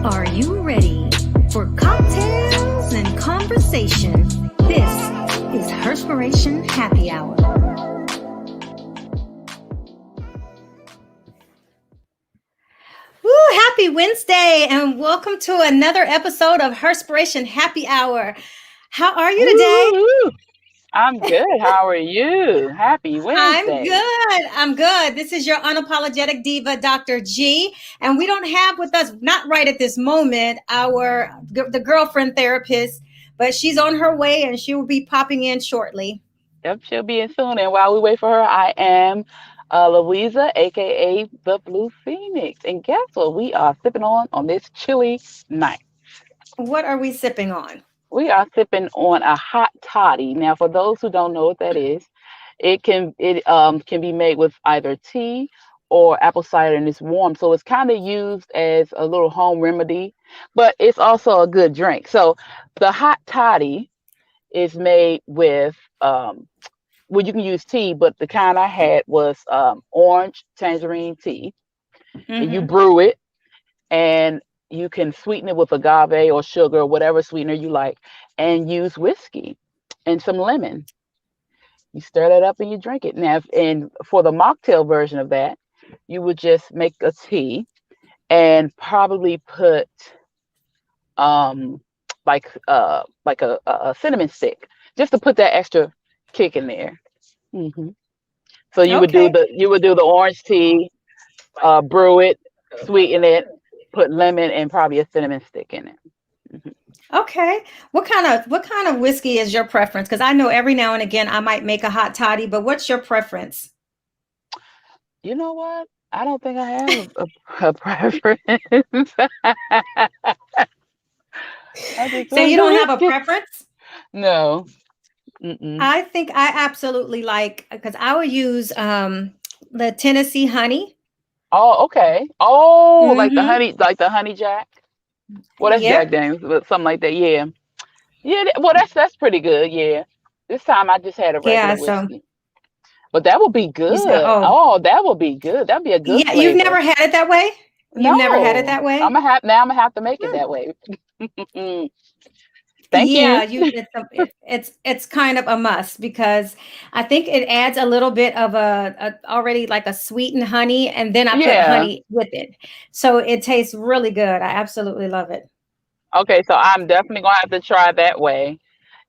Are you ready for cocktails and conversation? This is Herspiration Happy Hour. Woo, happy Wednesday and welcome to another episode of Herspiration Happy Hour. How are you today? Woo! I'm good. How are you? Happy I'm Wednesday. good. I'm good. This is your unapologetic diva, Dr. G, and we don't have with us, not right at this moment, the girlfriend therapist, but she's on her way and she will be popping in shortly. Yep, she'll be in soon. And while we wait for her, I am Louisa, aka the Blue Phoenix. And guess what we are sipping on this chilly night? What are we sipping on? We are sipping on a hot toddy. Now, for those who don't know what that is, it can be made with either tea or apple cider, and it's warm, so it's kind of used as a little home remedy, but it's also a good drink. So the hot toddy is made with well, you can use tea, but the kind I had was orange tangerine tea, and you Mm-hmm. brew it, and you can sweeten it with agave or sugar or whatever sweetener you like, and use whiskey and some lemon. You stir that up and you drink it. Now, and for the mocktail version of that, you would just make a tea and probably put um like a cinnamon stick, just to put that extra kick in there. hmm So Okay. you would do the orange tea, brew it, sweeten it, put lemon and probably a cinnamon stick in it. hmm Okay. What kind of whiskey is your preference? Because I know every now and again I might make a hot toddy, but what's your preference? You know what? I don't think I have a preference. I just So like you the don't have a whiskey. preference? No. Mm-mm. I think I absolutely like because I would use the Tennessee honey. Oh, okay. Oh, Mm-hmm. like the honey jack. Well, that's Jack Yep. Daniels, but something like that. Yeah, yeah. Well, that's pretty good. Yeah. This time I just had a regular Yeah. So whiskey, but that would be you said, good. oh, Oh, that would be good. That'd be a good yeah. You've flavor. never had it that way. You've never had it No, that way. I'm gonna have to make it Hmm. that way. Mm, thank Yeah, you. it's kind of a must because I think it adds a little bit of a already like a sweetened honey, and then I put Yeah. honey with it, so it tastes really good. I absolutely love it. Okay, so I'm definitely gonna have to try that way.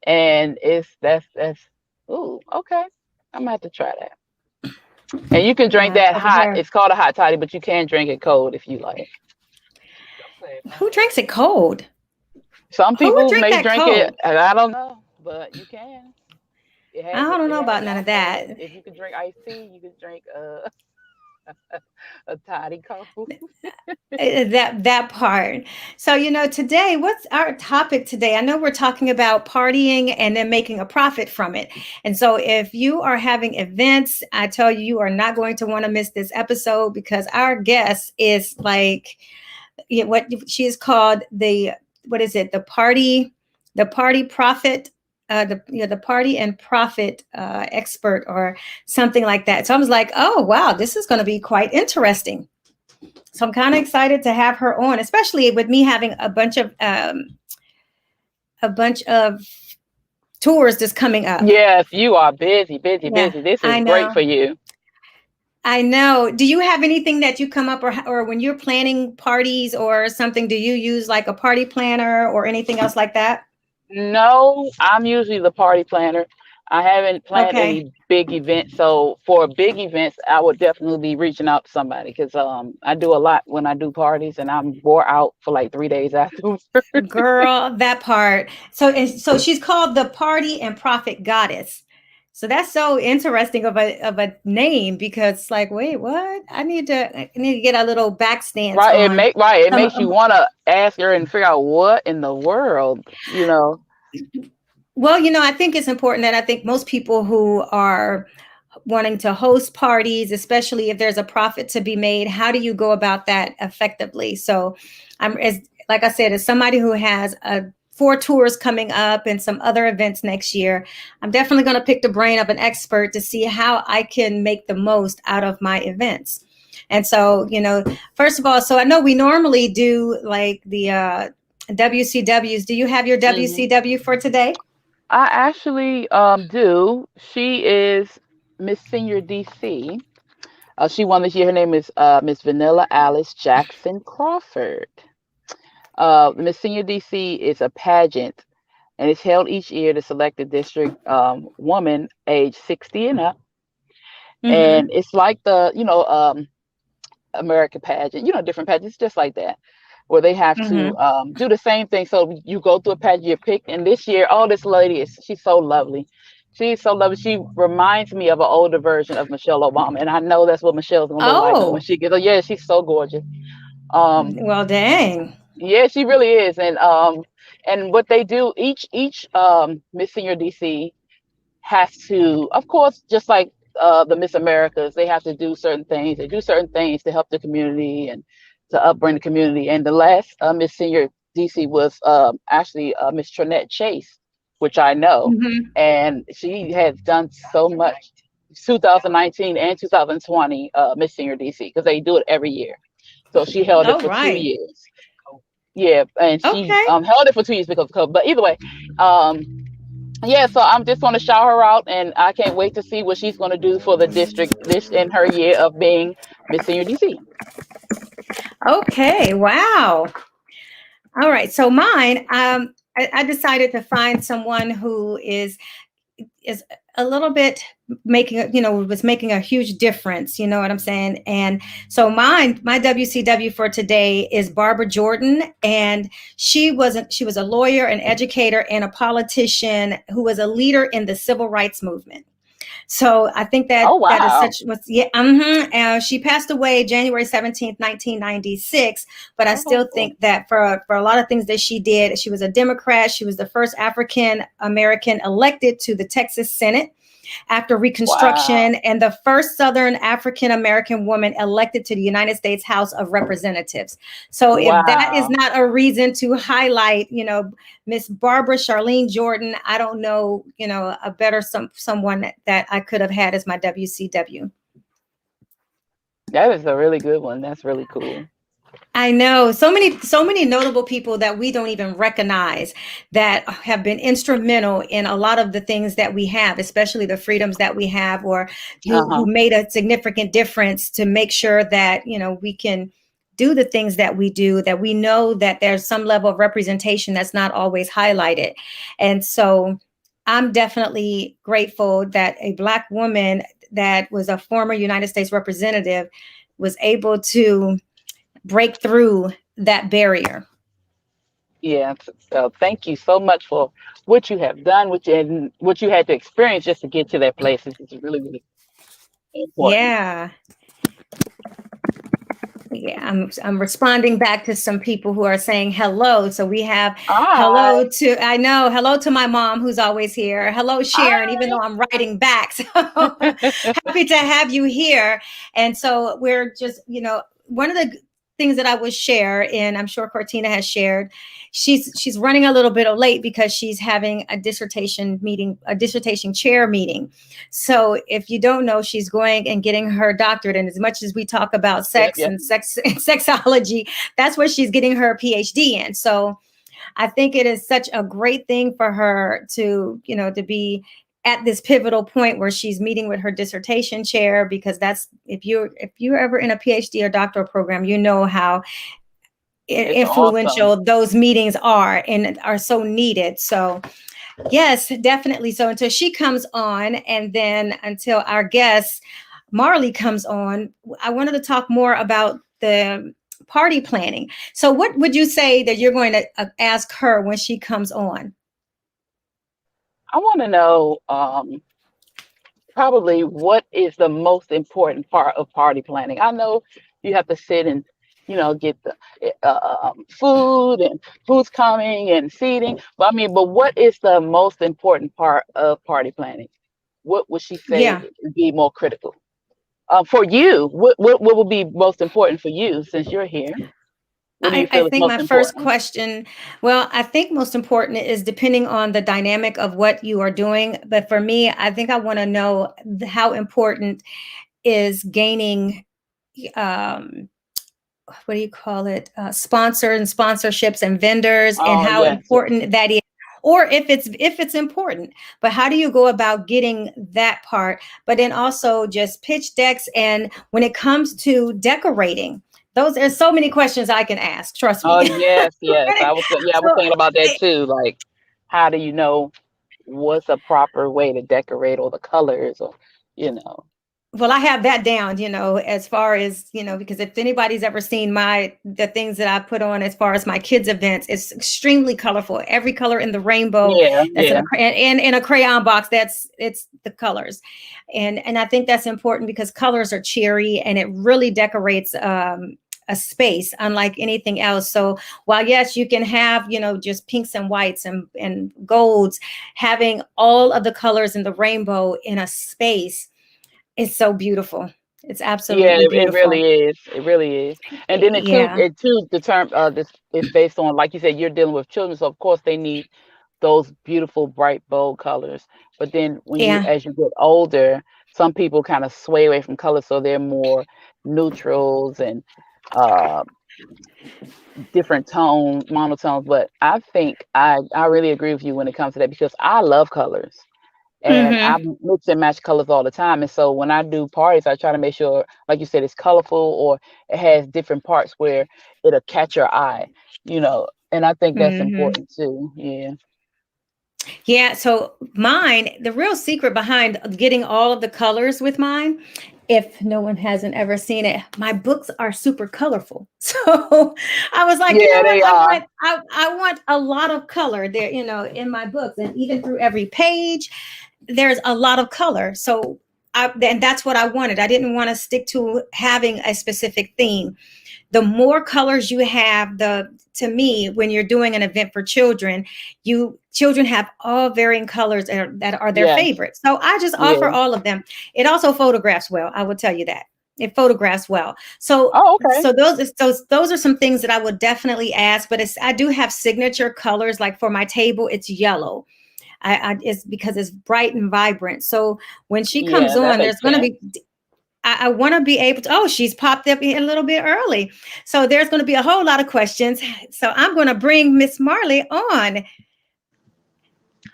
And it's that's ooh, okay. I'm gonna have to try that. And you can drink Yeah, that over hot. here. It's called a hot toddy, but you can drink it cold if you like. Who drinks it cold? Some Who would people drink may that drink it, cold? and I don't know, but you can. I don't It know has about none of alcohol. that. If you can drink iced tea, you can drink a toddy cold. That part. So, today, what's our topic today? I know we're talking about partying and then making a profit from it. And so, if you are having events, I tell you, you are not going to want to miss this episode because our guest is like, what she is called what is it? The party profit. The party and profit expert or something like that. So I was like, oh wow, this is going to be quite interesting. So I'm kind of excited to have her on, especially with me having a bunch of tours that's coming up. Yes, you are busy, busy, Yeah, busy. This is I great know. for you. I know. Do you have anything that you come up or when you're planning parties or something, do you use like a party planner or anything else like that? No, I'm usually the party planner. I haven't planned Okay. any big events, so for big events, I would definitely be reaching out to somebody because I do a lot when I do parties, and I'm wore out for like 3 days afterwards. Girl, that part. So she's called the Party and Profit Goddess. So that's so interesting of a name because like, wait, what? I need to get a little back stance on It some makes you want to ask her and figure out what in the world, you know. well, I think it's important that I think most people who are wanting to host parties, especially if there's a profit to be made, how do you go about that effectively? So I'm as like I said, as somebody who has 4 tours coming up and some other events next year, I'm definitely going to pick the brain of an expert to see how I can make the most out of my events. And so, first of all, so I know we normally do like the WCWs. Do you have your Hmm. WCW for today? I actually do. She is Miss Senior DC. She won this year. Her name is Miss Vanilla Alice Jackson Crawford. Miss Senior DC is a pageant, and it's held each year to select a district woman age 60 and up. And Mm-hmm. it's like the, American pageant, different pageants just like that, where they have to Mm-hmm. do the same thing. So you go through a pageant, you're picked. And this year, oh, this lady she's so lovely. She's so lovely. She reminds me of an older version of Michelle Obama. And I know that's what Michelle's going to look like when Oh, she gets, oh, yeah, she's so gorgeous. Um, well, dang. yeah, she really is. And what they do, each Miss Senior DC has to, of course, just like the Miss Americas, they have to do certain things. They do certain things to help the community and to upbring the community. And the last Miss Senior DC was actually Miss Trinette Chase, which I know, Mm-hmm. and she has done so much. 2019 and 2020 Miss Senior DC, because they do it every year. So she held it Oh, for two right. years. Yeah, and she Okay. held it for 2 years because of COVID. But either way, um, yeah, so I'm just going to shout her out, and I can't wait to see what she's going to do for the district this in her year of being Miss Senior DC. Okay. Wow. All right. So mine, I decided to find someone who is a little bit making was making a huge difference, you know what I'm saying? And so my WCW for today is Barbara Jordan, and she was a lawyer, an educator, and a politician who was a leader in the civil rights movement. So I think Oh that is wow! such was yeah. Mm-hmm. She passed away January 17th, 1996. But I still Oh think that for a lot of things that she did, she was a Democrat. She was the first African American elected to the Texas Senate after wow! Reconstruction, and the first Southern African American woman elected to the United States House of Representatives. So if that is Wow! not a reason to highlight, Miss Barbara Charlene Jordan, I don't know, a better someone that I could have had as my WCW. That is a really good one. That's really cool. I know so many notable people that we don't even recognize that have been instrumental in a lot of the things that we have, especially the freedoms that we have, or Uh who huh. made a significant difference to make sure that we can do the things that we do. That we know that there's some level of representation that's not always highlighted, and so I'm definitely grateful that a Black woman that was a former United States representative was able to break through that barrier. Yeah. So thank you so much for what you have done, what you had to experience just to get to that place. It's really really important. Yeah. Yeah, I'm responding back to some people who are saying hello. So we have Hi. hello to I know hello to my mom who's always here. Hello Sharon, even Hi. though I'm writing back. So happy to have you here. And so we're just one of the things that I would share, and I'm sure Cortina has shared. She's running a little bit late because she's having a dissertation meeting, a dissertation chair meeting. So if you don't know, she's going and getting her doctorate. And as much as we talk about Yep. sex Yep. and sex and sexology, that's what she's getting her PhD in. So I think it is such a great thing for her to, to be at this pivotal point where she's meeting with her dissertation chair, because that's if you're ever in a PhD or doctoral program, you know how It's awesome. influential those meetings are and are so needed. So yes, definitely. So until she comes on, and then until our guest Marley comes on, I wanted to talk more about the party planning. So what would you say that you're going to ask her when she comes on? I want to know probably what is the most important part of party planning. I know you have to sit and get the food and who's coming and seating, but I mean, but what is the most important part of party planning? What would she say Yeah. would be more critical for you? What would be most important for you since you're here? What do you I feel is think most my first important? question, well, I think most important is depending on the dynamic of what you are doing. But for me, I think I want to know how important is gaining um, what do you call it, sponsor and sponsorships and vendors, and Oh, how yes, yes. important that is, or if it's important, but how do you go about getting that part? But then also just pitch decks, and when it comes to decorating, those there's so many questions I can ask, trust Oh, me. yes, yes. I was So thinking about that too. Like, how do you know what's a proper way to decorate, or the colors, or you know? well, I have that down, as far as, because if anybody's ever seen the things that I put on as far as my kids' events, it's extremely colorful. Every color in the rainbow Yeah, that's in yeah, in a crayon box, it's the colors. And I think that's important because colors are cheery and it really decorates a space unlike anything else. So while yes, you can have, just pinks and whites and golds, having all of the colors in the rainbow in a space, it's so beautiful. It's yeah. absolutely It really beautiful. is. It really is. And then Yeah. it too determine this is based on, like you said, you're dealing with children, so of course they need those beautiful, bright, bold colors. But then Yeah. as you get older, some people kind of sway away from color, so they're more neutrals and uh different tones, monotones. But I think I really agree with you when it comes to that, because I love colors. And I Mhm. mix and match colors all the time. And so when I do parties, I try to make sure, like you said, it's colorful, or it has different parts where it'll catch your eye, And I think that's Mhm. important too. Yeah. Yeah, so mine, the real secret behind getting all of the colors with mine, if no one hasn't ever seen it, my books are super colorful. So I was like, you know Yeah, what? they I are. want I want a lot of color there, in my books, and even through every page, there's a lot of color. So and that's what I wanted. I didn't want to stick to having a specific theme. The more colors you have, the to me, when you're doing an event for children, you children have all varying colors that are their Yes. favorite, so I just offer Yeah. all of them. It also photographs well, I will tell you that. It photographs well. so Oh, okay. so those are some things that I would definitely ask. But I do have signature colors, like for my table it's yellow. It's because it's bright and vibrant. So when she comes Yeah, that on, makes there's going to sense. be I want to be able to. Oh, she's popped up a little bit early. So there's going to be a whole lot of questions. So I'm going to bring Miss Marley on.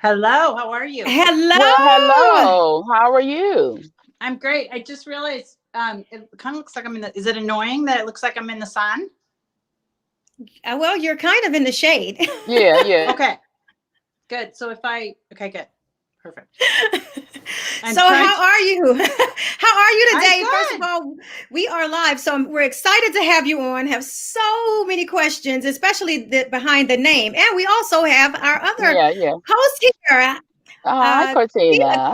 Hello, how are you? Well, Hello. hello. How are you? I'm great. I just realized it kind of looks like I'm in the. Is it annoying that it looks like I'm in the sun? Well, you're kind of in the shade. Yeah, yeah. Okay, good. So if I okay, good, perfect. So I'm trying. how are you? How are you I'm today? First of good. all, we are live, so we're excited to have you on. Have so many questions, especially behind the name, and we also have our other Yeah, yeah. host here. Hi, Uh, Cortina.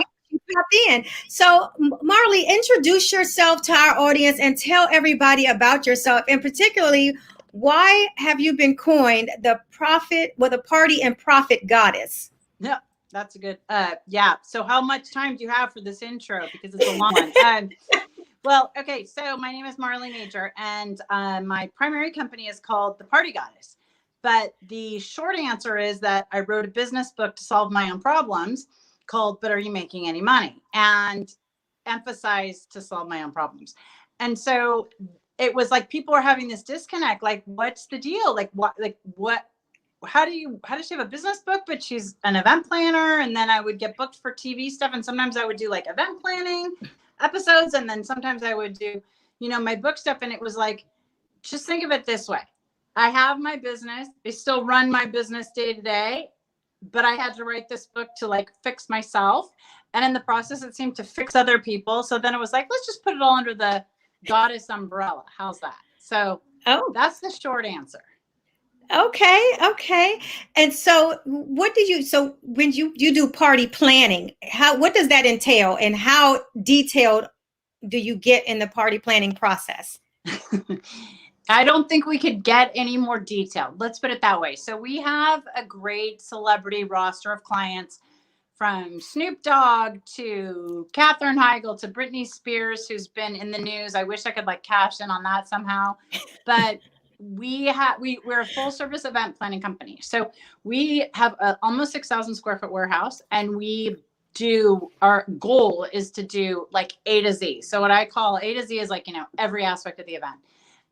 Pop in. So, Marley, introduce yourself to our audience and tell everybody about yourself, and particularly, why have you been coined the party and profit goddess? No, that's a good. Yeah. So how much time do you have for this intro? Because it's a long one. Well, okay. So my name is Marley Majcher, and my primary company is called The Party Goddess. But the short answer is that I wrote a business book to solve my own problems called "But Are You Making Any Money?" and emphasize to solve my own problems. And so it was like people are having this disconnect. Like, what's the deal? Like, what? Like, what? How does she have a business book but she's an event planner? And then I would get booked for TV stuff, and sometimes I would do like event planning episodes, and then sometimes I would do my book stuff. And it was like, just think of it this way: I have my business, I still run my business day to day, but I had to write this book to like fix myself, and in the process it seemed to fix other people. So then it was like, let's just put it all under the goddess umbrella. How's that? So Oh, that's the short answer. okay, okay. And so, so when you do party planning, what does that entail, and how detailed do you get in the party planning process? I don't think we could get any more detailed. Let's put it that way. So we have a great celebrity roster of clients, from Snoop Dogg to Katherine Heigl to Britney Spears, who's been in the news. I wish I could like cash in on that somehow, but we're a full service event planning company. So we have a almost 6,000 square foot warehouse, and we our goal is to do like A to Z. So what I call A to Z is like, every aspect of the event.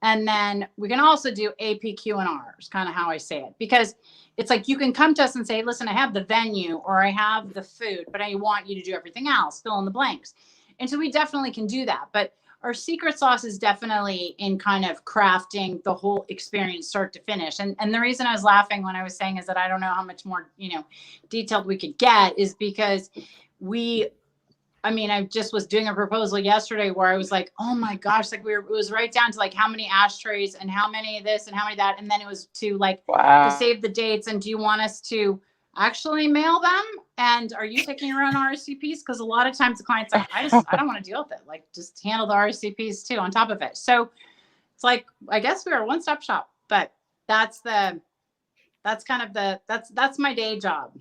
And then we can also do APQ and R is kind of how I say it, because it's like you can come to us and say, listen, I have the venue or I have the food, but I want you to do everything else, fill in the blanks. And so we definitely can do that. But our secret sauce is definitely in kind of crafting the whole experience start to finish. And the reason I was laughing when I was saying is that I don't know how much more, detailed we could get, is because I just was doing a proposal yesterday where I was like, oh my gosh, like it was right down to like how many ashtrays and how many of this and how many that. And then it was to like Wow. to save the dates. And do you want us to actually mail them? And are you taking your own RSVPs? Because a lot of times the client's like, I don't want to deal with it. Like just handle the RSVPs too on top of it. So it's like, I guess we are a one-stop shop, but that's my day job.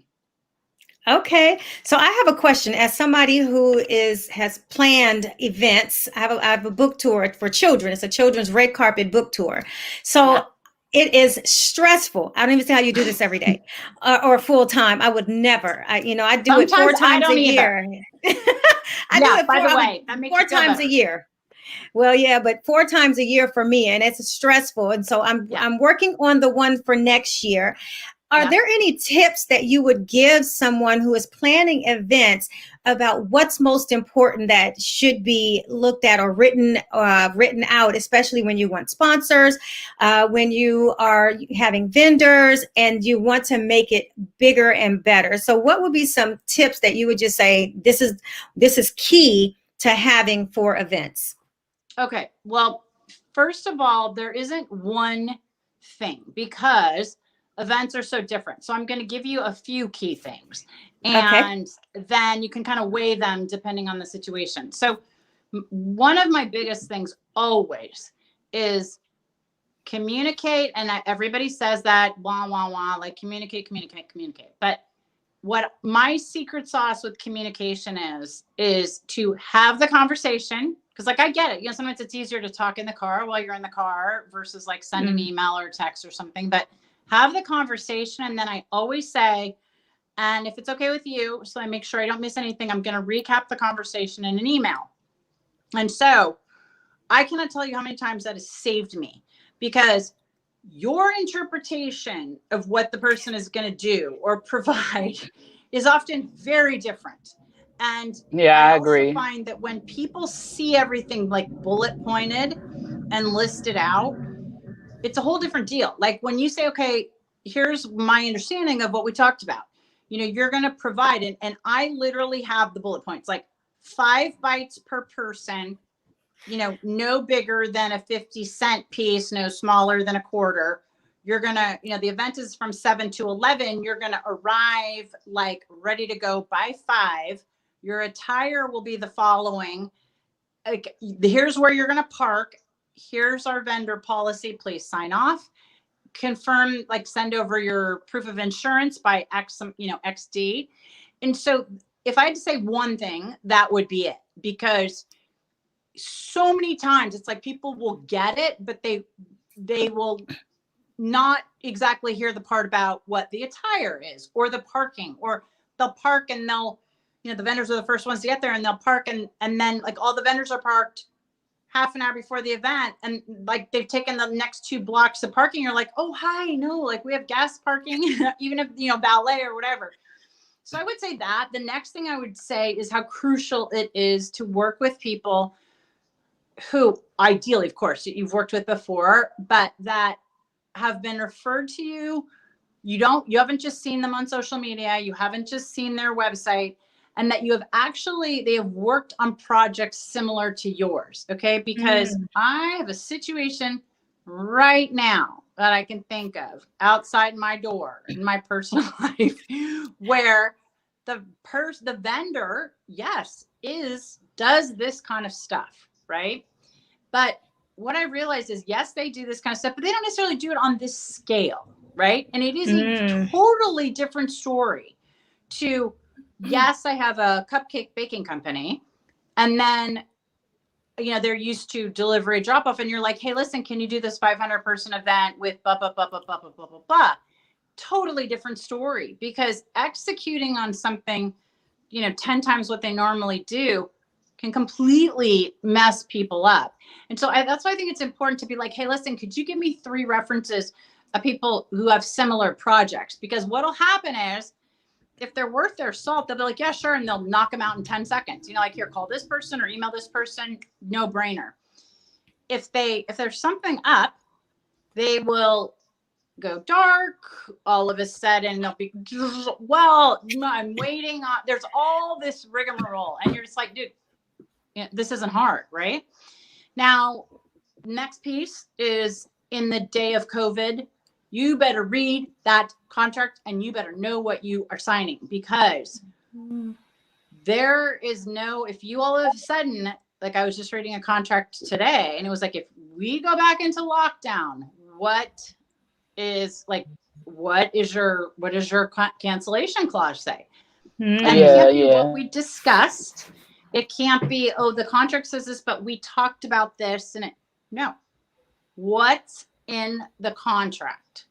Okay. So I have a question. As somebody who has planned events, I have a book tour for children. It's a children's red carpet book tour. So Yeah. it is stressful. I don't even see how you do this every day or full time. I would never. I do it 4 times a year. I do it by the way, that makes 4 times a year. Well, yeah, but 4 times a year for me, and it's stressful. And so I'm working on the one for next year. Are there any tips that you would give someone who is planning events about what's most important that should be looked at or written out, especially when you want sponsors, when you are having vendors and you want to make it bigger and better? So what would be some tips that you would just say, this is key to having for events? Okay. Well, first of all, there isn't one thing because events are so different. So I'm going to give you a few key things and then you can kind of weigh them depending on the situation. So one of my biggest things always is communicate. And everybody says that, wah, wah, wah, like communicate. But what my secret sauce with communication is to have the conversation. Because like, I get it. Sometimes it's easier to talk in the car while you're in the car versus like send an email or text or something, but have the conversation. And then I always say, and if it's okay with you, so I make sure I don't miss anything, I'm going to recap the conversation in an email. And so I cannot tell you how many times that has saved me, because your interpretation of what the person is going to do or provide is often very different. And I agree. Also find that when people see everything like bullet pointed and listed out, it's a whole different deal. Like when you say, okay, here's my understanding of what we talked about, you're going to provide it. And I literally have the bullet points, like 5 bites per person, no bigger than a 50-cent piece, no smaller than a quarter. You're going to, the event is from 7 to 11. You're going to arrive like ready to go by 5. Your attire will be the following. Like, here's where you're going to park. Here's our vendor policy. Please sign off. Confirm, like send over your proof of insurance by XD. And so if I had to say one thing, that would be it, because so many times it's like people will get it, but they will not exactly hear the part about what the attire is or the parking, or they'll park and they'll, the vendors are the first ones to get there and they'll park and then like all the vendors are parked half an hour before the event, and like they've taken the next 2 blocks of parking. You're like, oh, hi, no, like we have gas parking, even if, valet or whatever. So I would say that. The next thing I would say is how crucial it is to work with people who ideally, of course, you've worked with before, but that have been referred to you. You haven't just seen them on social media. You haven't just seen their website, and that they have worked on projects similar to yours. Okay. Because I have a situation right now that I can think of outside my door in my personal life where the vendor, yes, does this kind of stuff. Right. But what I realized is, yes, they do this kind of stuff, but they don't necessarily do it on this scale. Right. And it is a totally different story to, yes, I have a cupcake baking company, and then, they're used to delivery drop off, and you're like, hey, listen, can you do this 500 person event with blah, blah, blah, blah, blah, blah, blah, blah, blah. Totally different story, because executing on something 10 times what they normally do can completely mess people up. And so that's why I think it's important to be like, hey, listen, could you give me 3 references of people who have similar projects? Because what'll happen is, if they're worth their salt, they'll be like, yeah, sure. And they'll knock them out in 10 seconds. Like, here, call this person or email this person, no brainer. If there's something up, they will go dark all of a sudden. They'll be, well, I'm waiting on, there's all this rigmarole. And you're just like, dude, this isn't hard, right? Now, next piece is, in the day of COVID, you better read that contract and you better know what you are signing, because there is no, if you all of a sudden, like I was just reading a contract today and it was like, if we go back into lockdown, what is your cancellation clause say? And it can't be what we discussed. It can't be, oh, the contract says this, but we talked about this. And no, what's in the contract,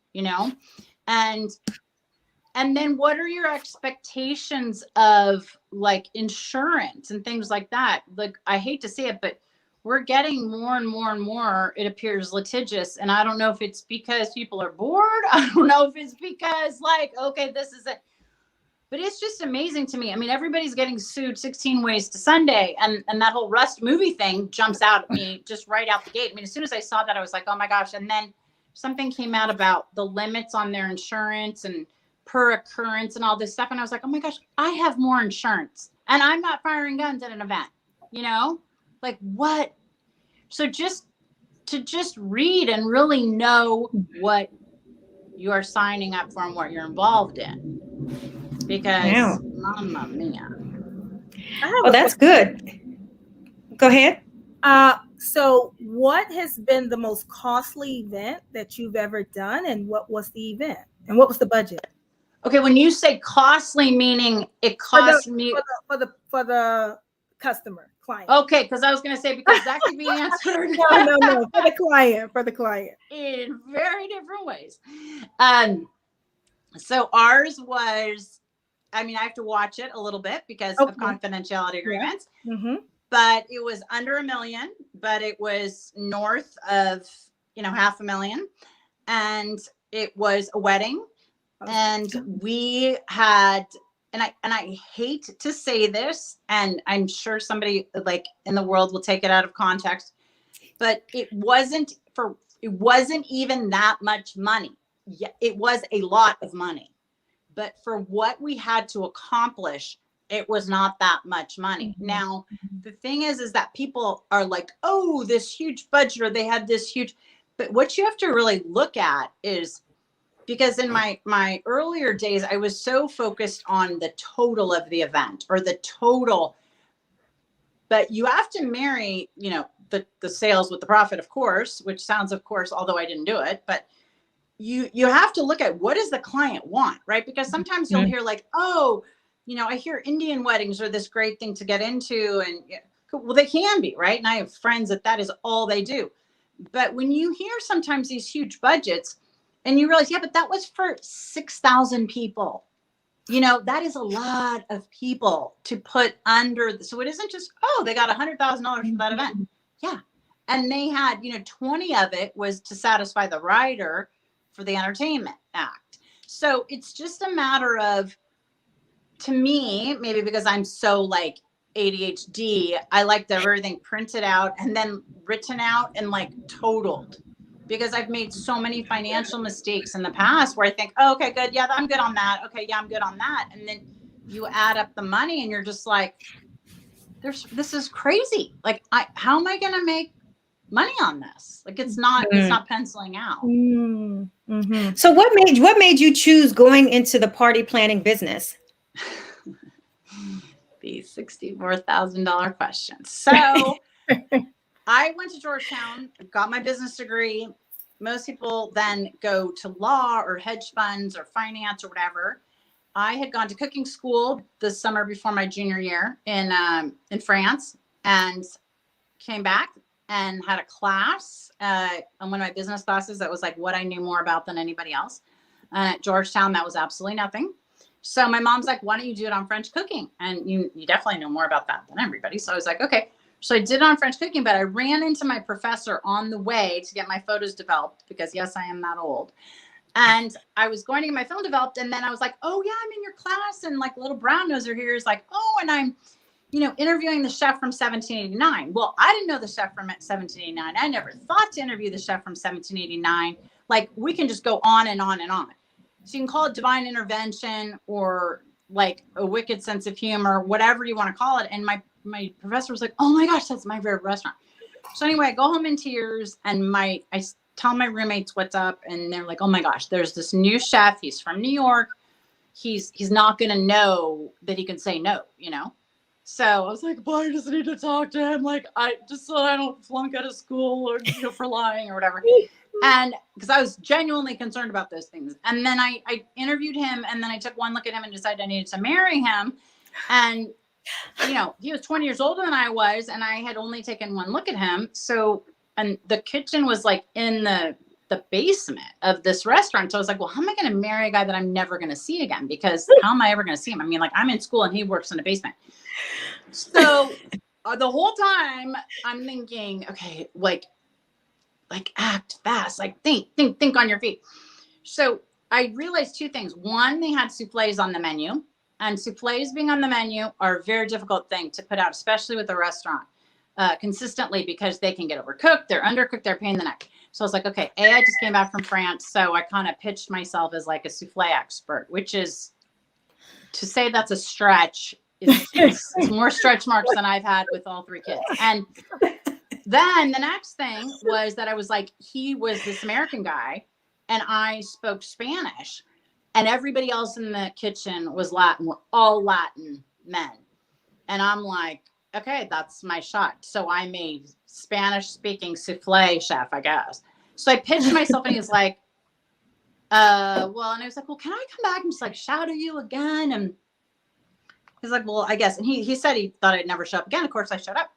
and then what are your expectations of like insurance and things like that? Like, I hate to say it, but we're getting more and more and more, it appears, litigious. And I don't know if it's because people are bored. I don't know if it's because like, okay, this is it. But it's just amazing to me. I mean, everybody's getting sued 16 Ways to Sunday. And that whole Rust movie thing jumps out at me just right out the gate. I mean, as soon as I saw that, I was like, oh my gosh. And then something came out about the limits on their insurance and per occurrence and all this stuff. And I was like, oh my gosh, I have more insurance and I'm not firing guns at an event, like what? So just read and really know what you are signing up for and what you're involved in. Because, mamma mia. Oh, that's good. Go ahead. So what has been the most costly event that you've ever done, and what was the event, and what was the budget? Okay, when you say costly, meaning it cost me for the customer client. Okay, because I was going to say, because that could be answered. No, for the client in very different ways. So ours was, I mean, I have to watch it a little bit because of confidentiality agreements. Yeah. Mm-hmm. But it was under $1 million, but it was north of, $500,000. And it was a wedding. And we had, and I hate to say this, and I'm sure somebody like in the world will take it out of context, but it wasn't even that much money. Yeah, it was a lot of money, but for what we had to accomplish, it was not that much money. Mm-hmm. Now, the thing is that people are like, oh, this huge budget, or they had this huge, but what you have to really look at is, because in my earlier days, I was so focused on the total of the event or the total, but you have to marry, the sales with the profit, of course, which sounds, of course, although I didn't do it, but you have to look at what does the client want, right? Because sometimes you'll hear like, oh, I hear Indian weddings are this great thing to get into, and well, they can be, right? And I have friends that is all they do. But when you hear sometimes these huge budgets and you realize, yeah, but that was for 6,000 people, that is a lot of people to put under. So it isn't just, oh, they got $100,000 for that event. Yeah. And they had, 20 of it was to satisfy the rider for the Entertainment Act. So it's just a matter of, to me, maybe because I'm so like ADHD, I like to have everything printed out and then written out and like totaled, because I've made so many financial mistakes in the past where I think, oh, okay, good. Yeah, I'm good on that. Okay. Yeah, I'm good on that. And then you add up the money and you're just like, this is crazy. Like, how am I going to make money on this? Like, it's not penciling out. Mm-hmm. So what made you choose going into the party planning business? The $64,000 question. So I went to Georgetown, got my business degree. Most people then go to law or hedge funds or finance or whatever. I had gone to cooking school the summer before my junior year in France, and came back and had a class on one of my business classes that was like what I knew more about than anybody else. And at Georgetown, that was absolutely nothing. So my mom's like, why don't you do it on French cooking? And you definitely know more about that than everybody. So I was like, okay. So I did it on French cooking, but I ran into my professor on the way to get my photos developed because yes, I am that old. And I was going to get my film developed. And then I was like, oh yeah, I'm in your class. And like little brown noser here is like, oh, and I'm, interviewing the chef from 1789. Well, I didn't know the chef from 1789. I never thought to interview the chef from 1789. Like we can just go on and on and on. So you can call it divine intervention or like a wicked sense of humor, whatever you want to call it. And my professor was like, oh my gosh, that's my favorite restaurant. So anyway, I go home in tears and I tell my roommates what's up. And they're like, oh my gosh, there's this new chef. He's from New York. He's not going to know that he can say no, So I was like, but I just need to talk to him. Like, just so I don't flunk out of school or, for lying or whatever. And because I was genuinely concerned about those things. And then I interviewed him and then I took one look at him and decided I needed to marry him. And, he was 20 years older than I was. And I had only taken one look at him. So, and the kitchen was like in the basement of this restaurant. So I was like, well, how am I going to marry a guy that I'm never going to see again? Because how am I ever going to see him? I mean, like I'm in school and he works in the basement. So the whole time I'm thinking, okay, like act fast, like think on your feet. So I realized two things. One, they had souffles on the menu, and souffles being on the menu are a very difficult thing to put out, especially with a restaurant consistently because they can get overcooked. They're undercooked. They're a pain in the neck. So I was like, okay, I just came back from France. So I kind of pitched myself as like a souffle expert, which is to say that's a stretch. It's more stretch marks than I've had with all three kids. And then the next thing was that I was like, he was this American guy and I spoke Spanish and everybody else in the kitchen was Latin. We're all Latin men. And I'm like, okay, that's my shot. So I'm a Spanish speaking souffle chef, I guess. So I pitched myself and he's like, well, and I was like, well, can I come back and just like shadow you again? And he's like, well, I guess. And he said he thought I'd never show up again. Of course I showed up,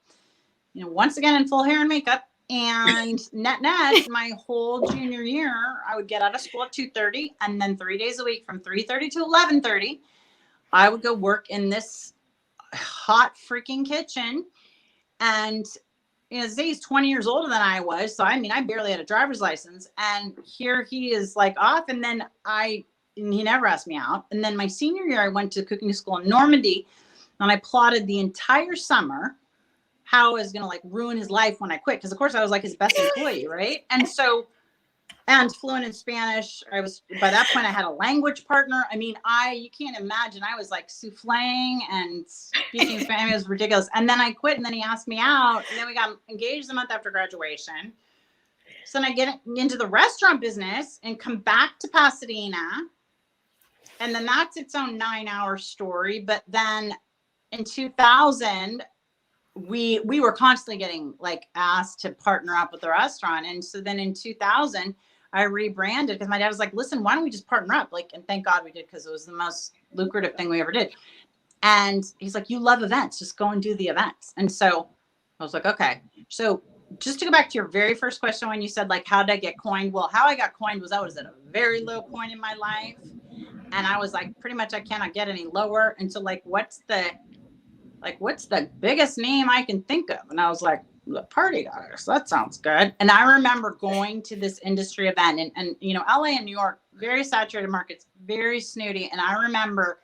once again in full hair and makeup. And net my whole junior year, I would get out of school at 2:30. And then 3 days a week from 3:30 to 11:30, I would go work in this hot freaking kitchen. And he's 20 years older than I was. So, I mean, I barely had a driver's license. And here he is like off. And then he never asked me out. And then my senior year, I went to cooking school in Normandy and I plotted the entire summer how I was going to like ruin his life when I quit. Cause of course I was like his best employee. Right. And fluent in Spanish. By that point I had a language partner. I mean, you can't imagine. I was like souffling and speaking Spanish. It was ridiculous. And then I quit and then he asked me out and then we got engaged the month after graduation. So then I get into the restaurant business and come back to Pasadena. And then that's its own 9-hour story. But then in 2000, we were constantly getting like asked to partner up with the restaurant. And so then in 2000, I rebranded because my dad was like, listen, why don't we just partner up? Like, and thank God we did because it was the most lucrative thing we ever did. And he's like, you love events, just go and do the events. And so I was like, okay. So just to go back to your very first question, when you said like, how did I get coined? Well, how I got coined was I was at a very low point in my life. And I was like, pretty much I cannot get any lower. And so like, what's the biggest name I can think of? And I was like, the Party Goddess. That sounds good. And I remember going to this industry event and LA and New York, very saturated markets, very snooty. And I remember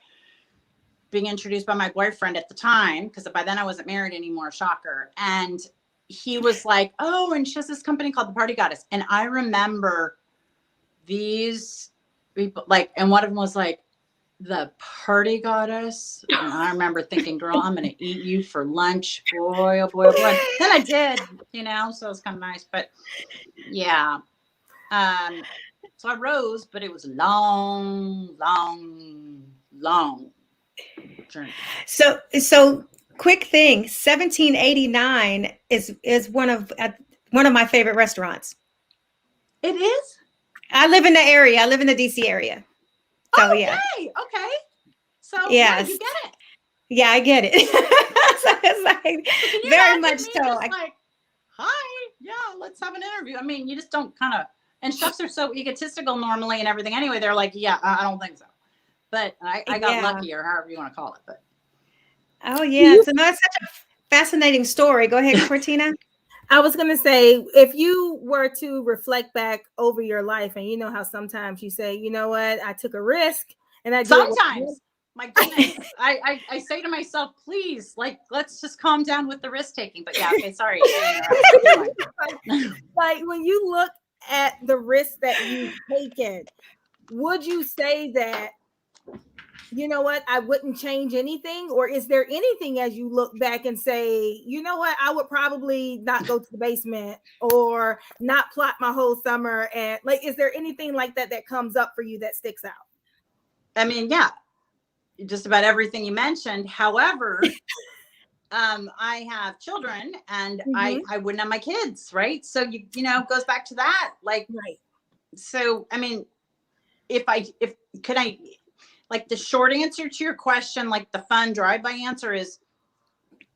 being introduced by my boyfriend at the time, because by then I wasn't married anymore, shocker. And he was like, oh, and she has this company called the Party Goddess. And I remember these people and one of them was like, the Party Goddess. And I remember thinking, girl, I'm going to eat you for lunch. Boy, oh boy, oh boy. Then I did, so it was kind of nice. But yeah. So I rose, but it was long journey. So quick thing, 1789 is one of my favorite restaurants. It is? I live in the area. I live in the DC area. So, okay. Yeah. Okay. So yes. Yeah, you get it. Yeah, I get it. So it's like very much so. Like, hi, yeah, let's have an interview. I mean, you just don't and chefs are so egotistical normally and everything. Anyway, they're like, yeah, I don't think so. but I got Yeah. lucky, or however you want to call it. But Oh, yeah. So no, it's such a fascinating story. Go ahead, Cortina. I was going to say, if you were to reflect back over your life, and you know how sometimes you say, you know what, I took a risk and I did. sometimes, my goodness, I say to myself, please, like, let's just calm down with the risk taking. But yeah, okay, sorry. Like when you look at the risk that you've taken, would you say that, you know what, I wouldn't change anything? Or is there anything as you look back and say, you know what, I would probably not go to the basement or not plot my whole summer? And like, is there anything like that that comes up for you that sticks out? I mean, yeah, just about everything you mentioned. However, I have children, and I wouldn't have my kids, right? So you know, it goes back to that. Like, Right. So I mean, could I, like, the short answer to your question, like the fun drive-by answer is,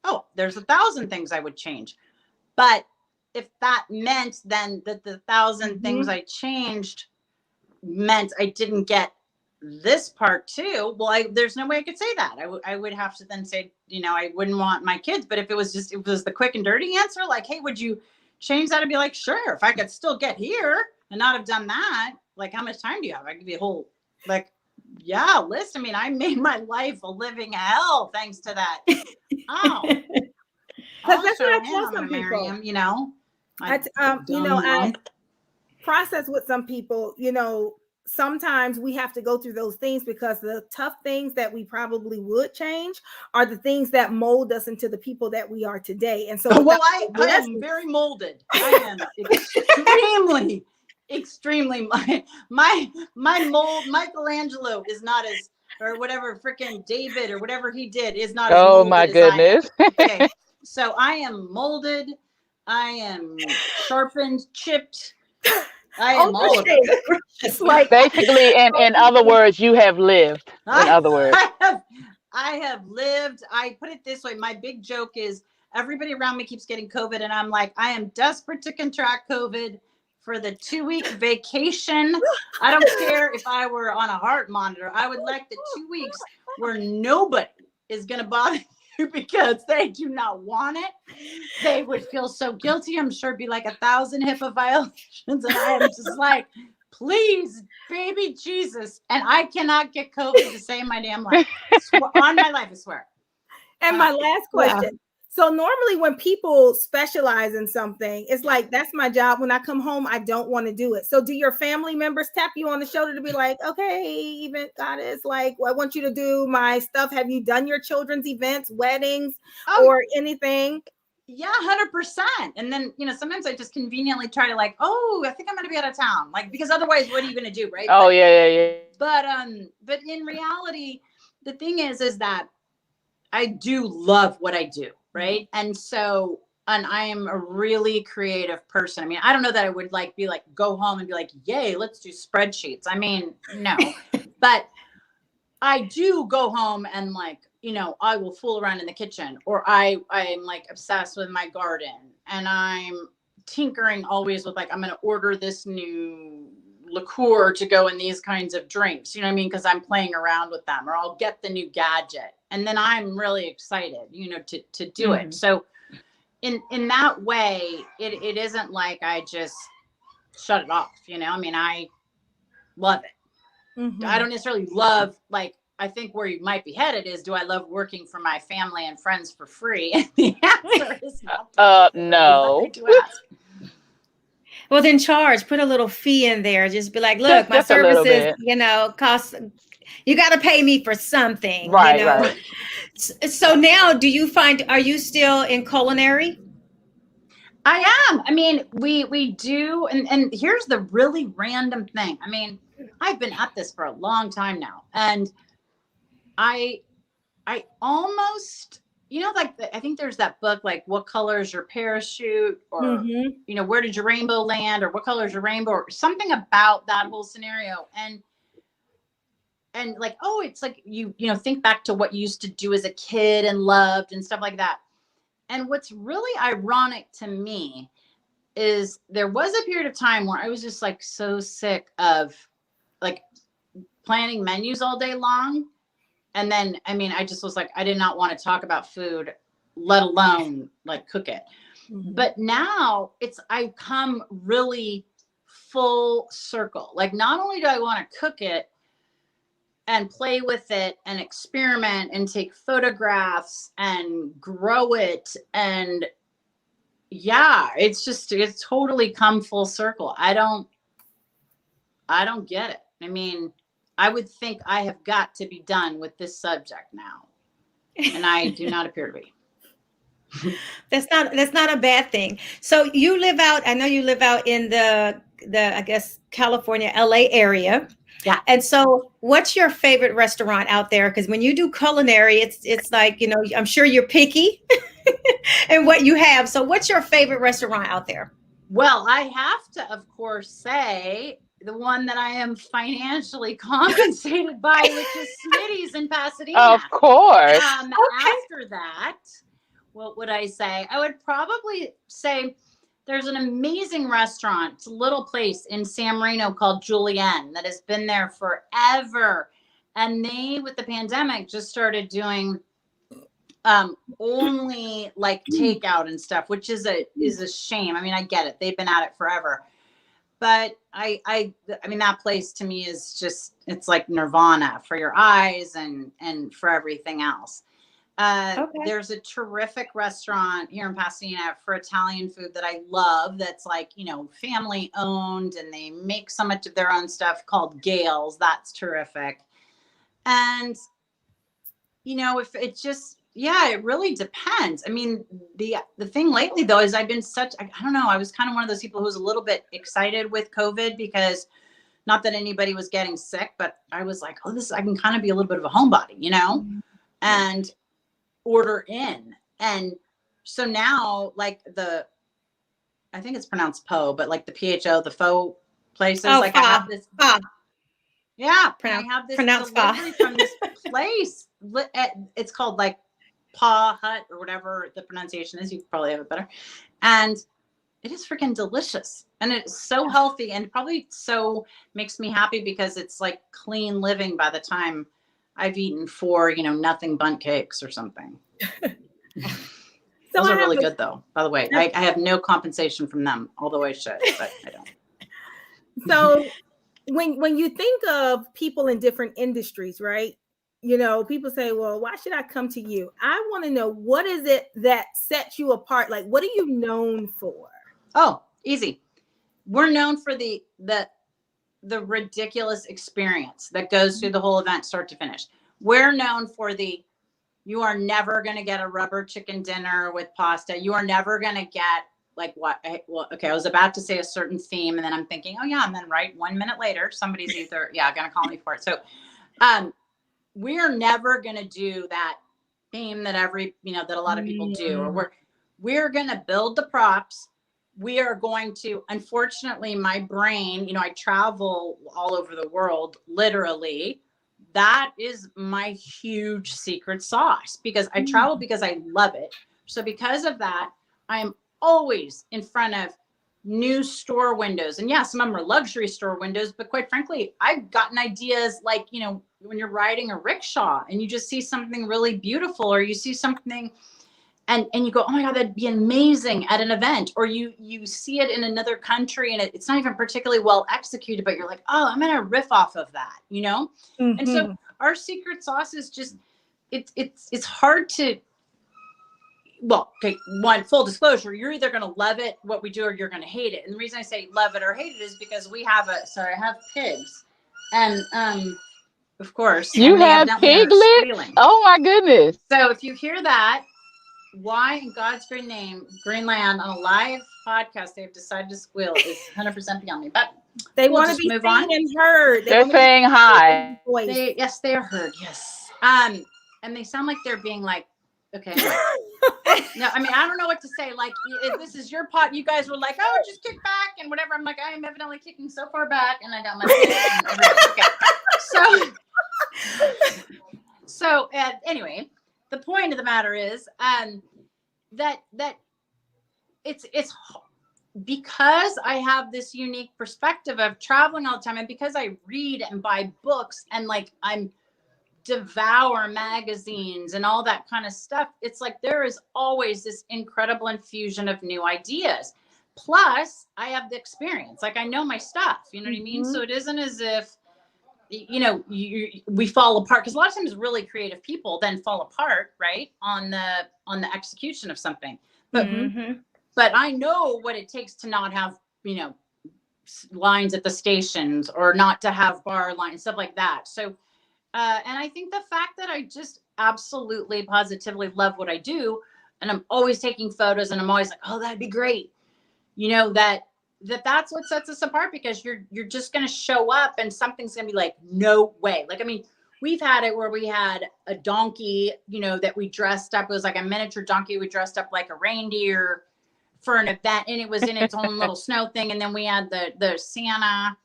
oh, there's 1,000 things I would change. But if that meant then that the 1,000 things I changed meant I didn't get this part too, well, there's no way I could say that. I would have to then say, you know, I wouldn't want my kids. But if it was the quick and dirty answer, like, hey, would you change that? I'd be like, sure, if I could still get here and not have done that. Like, how much time do you have? I could be a whole, like, yeah, list. I mean, I made my life a living hell thanks to that. Oh, because that's what I tell some people. Him, you know, I process with some people, you know, sometimes we have to go through those things because the tough things that we probably would change are the things that mold us into the people that we are today. And so, well, I am very molded. I am extremely my mold. Michelangelo is not as, or whatever, freaking David or whatever he did is not as Oh molded my as goodness. I am. Okay, so I am molded. I am sharpened, chipped. I am all of it. It's like, basically, in other words, you have lived. In other words, I have lived. I put it this way. My big joke is everybody around me keeps getting COVID, and I'm like, I am desperate to contract COVID for the 2-week vacation. I don't care if I were on a heart monitor. I would like the 2 weeks where nobody is going to bother you because they do not want it. They would feel so guilty. I'm sure it'd be like 1,000 HIPAA violations. And I am just like, please, baby Jesus. And I cannot get COVID to save my damn life. On my life, I swear. And my last question. Yeah. So normally when people specialize in something, it's like, that's my job. When I come home, I don't want to do it. So do your family members tap you on the shoulder to be like, okay, event goddess, like, I want you to do my stuff. Have you done your children's events, weddings, or anything? Yeah, 100%. And then, you know, sometimes I just conveniently try to like, oh, I think I'm going to be out of town. Like, because otherwise, what are you going to do? Right. Oh, yeah. But in reality, the thing is that I do love what I do. Right. And so, and I am a really creative person. I mean, I don't know that I would go home and be like, yay, let's do spreadsheets. I mean, no, but I do go home and, like, you know, I will fool around in the kitchen, or I'm like obsessed with my garden, and I'm tinkering always with, like, I'm going to order this new liqueur to go in these kinds of drinks, you know what I mean? Because I'm playing around with them, or I'll get the new gadget. And then I'm really excited, you know, to do it. So in that way, it isn't like I just shut it off, you know? I mean, I love it. I don't necessarily love, like, I think where you might be headed is, do I love working for my family and friends for free? And the answer is no. Well, then charge, put a little fee in there. Just be like, look, my services, you know, cost, you got to pay me for something. Right, you know? right. So now, do you are you still in culinary? I am. I mean, we do. And here's the really random thing. I mean, I've been at this for a long time now. And I almost, you know, like, I think there's that book, like, What Color is Your Parachute? Or, you know, Where Did Your Rainbow Land? Or What Color is Your Rainbow? Or something about that whole scenario. And like, oh, it's like, you know, think back to what you used to do as a kid and loved and stuff like that. And what's really ironic to me is there was a period of time where I was just, like, so sick of, like, planning menus all day long. And then, I mean, I just was like, I did not want to talk about food, let alone like cook it. But now I've come really full circle. Like, not only do I want to cook it and play with it and experiment and take photographs and grow it, and yeah, it's totally come full circle. I don't get it. I mean, I would think I have got to be done with this subject now, and I do not appear to be. That's not a bad thing. So you live out, I know you live out in the I guess California, LA area. Yeah. And so what's your favorite restaurant out there? Because when you do culinary, it's like, you know, I'm sure you're picky and what you have. So what's your favorite restaurant out there? Well, I have to, of course, say the one that I am financially compensated by, which is Smitty's in Pasadena. Of course. After that, what would I say? I would probably say there's an amazing restaurant. It's a little place in San Marino called Julienne that has been there forever. And they, with the pandemic, just started doing only like takeout and stuff, which is a shame. I mean, I get it. They've been at it forever. But I mean, that place to me is just, it's like nirvana for your eyes and for everything else. There's a terrific restaurant here in Pasadena for Italian food that I love. That's like, you know, family owned, and they make so much of their own stuff, called Gales. That's terrific. And, you know, if it just, yeah, it really depends. I mean, the thing lately though, is I've been I don't know, I was kind of one of those people who was a little bit excited with COVID, because not that anybody was getting sick, but I was like, oh, I can kind of be a little bit of a homebody, you know, and order in. And so now, like I think it's pronounced Poe, but like the PHO, the faux places, like I have this, yeah, I have this delivery from this place. It's called like Paw Hut or whatever the pronunciation is. You probably have it better. And it is freaking delicious. And it's so healthy, and probably so makes me happy because it's like clean living by the time I've eaten 4, you know, nothing bundt cakes or something. Those are really good though, by the way. I have no compensation from them, although I should, but I don't. So when you think of people in different industries, right? You know, people say, well, why should I come to you? I want to know, what is it that sets you apart? Like, what are you known for? Oh, easy. We're known for the ridiculous experience that goes through the whole event, start to finish. We're known for you are never going to get a rubber chicken dinner with pasta. You are never going to get like what? Well, okay, I was about to say a certain theme, and then I'm thinking, oh yeah, and then right 1 minute later, somebody's either going to call me for it. So, we're never going to do that theme that that a lot of people do. Or we're going to build the props. We are going to, unfortunately, my brain, you know, I travel all over the world, literally. That is my huge secret sauce, because I travel because I love it. So because of that, I am always in front of new store windows. And yeah, some of them are luxury store windows, but quite frankly, I've gotten ideas like, you know, when you're riding a rickshaw and you just see something really beautiful, or you see something and you go, oh my God, that'd be amazing at an event, or you see it in another country and it's not even particularly well executed, but you're like, oh, I'm going to riff off of that, you know? Mm-hmm. And so our secret sauce is just, it's hard to, well, okay, one, full disclosure, you're either going to love it, what we do, or you're going to hate it. And the reason I say love it or hate it is because I have pigs. And, of course, you have piglets. Oh my goodness. So if you hear that, why in God's green name, Greenland, on a live podcast, they've decided to squeal is 100% beyond me. But they want to be move on and heard. They're saying hi. Yes, they are heard. Yes. And they sound like they're being like, okay. No, I mean, I don't know what to say. Like, if this is your pot, you guys were like, oh, just kick back and whatever. I'm like, I am evidently kicking so far back, and I got my okay. So anyway, the point of the matter is that it's because I have this unique perspective of traveling all the time, and because I read and buy books and like I'm devour magazines and all that kind of stuff, it's like there is always this incredible infusion of new ideas. Plus, I have the experience. Like I know my stuff, you know what I mean? So it isn't as if we fall apart, because a lot of times really creative people then fall apart, right, on the execution of something. But but I know what it takes to not have, lines at the stations, or not to have bar lines, stuff like that. So, and I think the fact that I just absolutely positively love what I do, and I'm always taking photos, and I'm always like, oh, that'd be great. That's what sets us apart, because you're just going to show up and something's going to be like, no way. Like, I mean, we've had it where we had a donkey, that we dressed up. It was like a miniature donkey. We dressed up like a reindeer for an event, and it was in its own little snow thing. And then we had the Santa,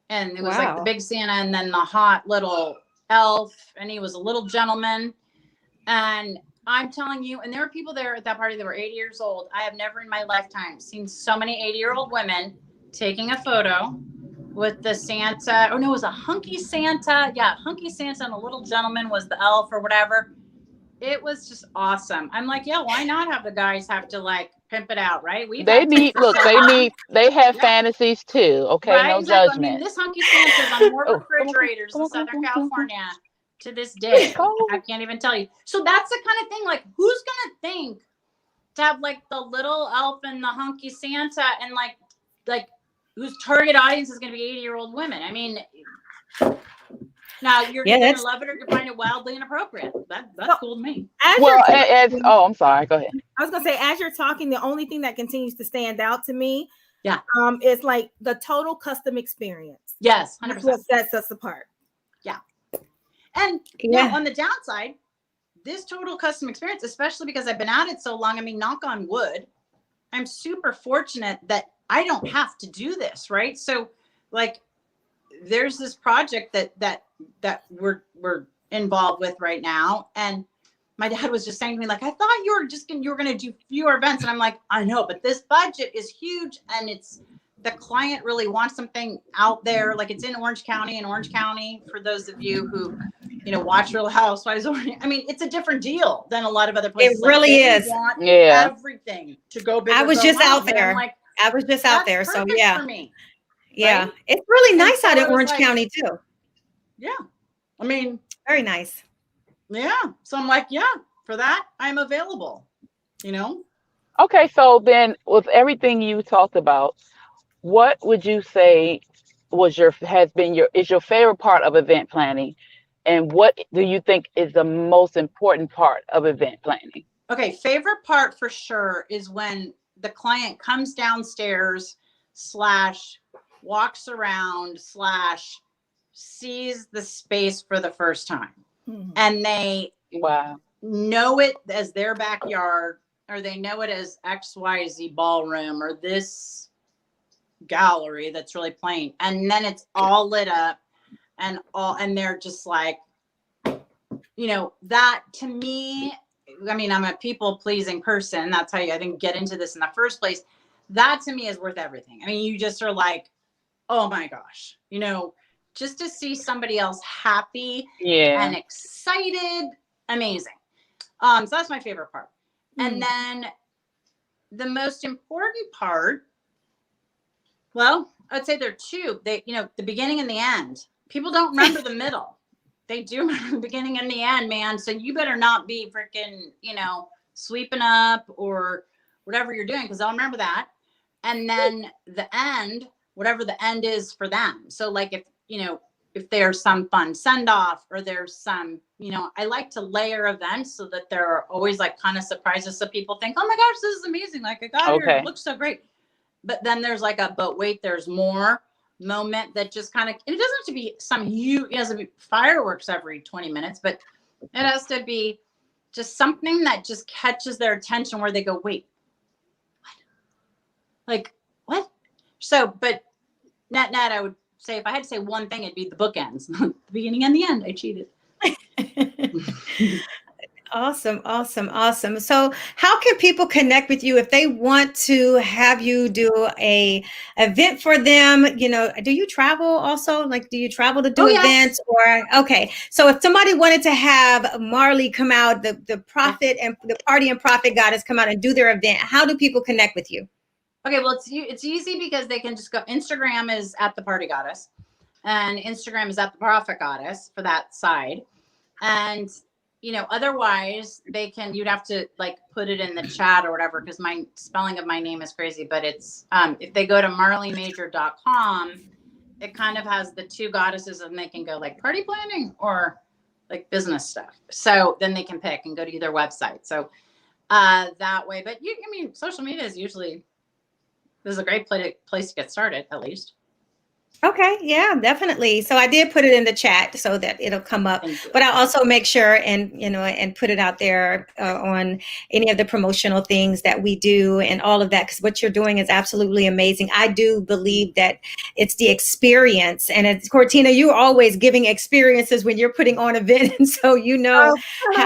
and it was like the big Santa, and then the hot little elf, and he was a little gentleman. And I'm telling you, and there were people there at that party that were 80 years old. I have never in my lifetime seen so many 80-year-old women taking a photo with the Santa. Oh no, it was a hunky Santa. Yeah, hunky Santa, and a little gentleman was the elf or whatever. It was just awesome. I'm like, yeah, why not have the guys have to like pimp it out, right? They have fantasies too. Okay, right? No exactly. judgment. I mean, this hunky Santa's on more refrigerators in Southern California to this day. I can't even tell you. So that's the kind of thing, like, who's gonna think to have like the little elf and the hunky Santa, and like whose target audience is gonna be 80-year-old women? I mean, now you're gonna love it, or you find it wildly inappropriate. That's cool to me. I'm sorry. Go ahead. I was gonna say, as you're talking, the only thing that continues to stand out to me, is like the total custom experience. Yes, 100%. That's what sets us apart. Yeah, and on the downside, this total custom experience, especially because I've been at it so long. I mean, knock on wood, I'm super fortunate that I don't have to do this, right? So, like, there's this project that we're involved with right now, and my dad was just saying to me, like, I thought you were going to do fewer events. And I'm like, I know, but this budget is huge, and the client really wants something out there. Like, it's in Orange County, for those of you who watch Real Housewives. I mean, it's a different deal than a lot of other places. It really is. Want everything to go big. I was just out there. Like, I was just out there. So for me. Yeah. Right? It's really nice out in Orange County too. Yeah. I mean, very nice. Yeah. So I'm like, for that, I'm available, Okay. So then with everything you talked about, what would you say is your favorite part of event planning? And what do you think is the most important part of event planning? Okay. Favorite part for sure is when the client comes downstairs / walks around / sees the space for the first time. And they know it as their backyard, or they know it as XYZ ballroom, or this gallery that's really plain. And then it's all lit up, and they're just like, that to me, I mean, I'm a people pleasing person. That's how I think get into this in the first place. That to me is worth everything. I mean, you just are like, oh my gosh, just to see somebody else happy and excited, amazing. So that's my favorite part. And then the most important part, well, I'd say there are two. They, the beginning and the end. People don't remember the middle. They do remember the beginning and the end, man. So you better not be freaking, sweeping up or whatever you're doing, because I'll remember that. And then the end, whatever the end is for them. So like if there's some fun send off, or there's some, I like to layer events so that there are always like kind of surprises. So people think, oh my gosh, this is amazing. Like, I got here, it looks so great. But then there's like but wait, there's more moment that just kind of, it doesn't have to be some huge, it doesn't be fireworks every 20 minutes, but it has to be just something that just catches their attention, where they go, wait, what? Like, what? So, but net, I would say, if I had to say one thing, it'd be the bookends. The beginning and the end. I cheated. Awesome, awesome, awesome. So, how can people connect with you if they want to have you do a event for them? You know, do you travel also? Like, do you travel to Oh do yes. events? Or okay, so if somebody wanted to have Marley come out, the Yeah. prophet and the party and prophet goddess come out and do their event, how do people connect with you? Okay, well it's easy because they can just go. Instagram is at the party goddess, and Instagram is at the prophet goddess for that side. And otherwise you'd have to like put it in the chat or whatever, because my spelling of my name is crazy. But it's if they go to marleymajcher.com, it kind of has the two goddesses, and they can go like party planning or like business stuff. So then they can pick and go to their website. So that way. But social media is usually, this is a great place to get started, at least. Okay, yeah, definitely. So I did put it in the chat so that it'll come up, but I'll also make sure and put it out there on any of the promotional things that we do and all of that, because what you're doing is absolutely amazing. I do believe that it's the experience, and it's Cortina, you're always giving experiences when you're putting on events, and so Oh,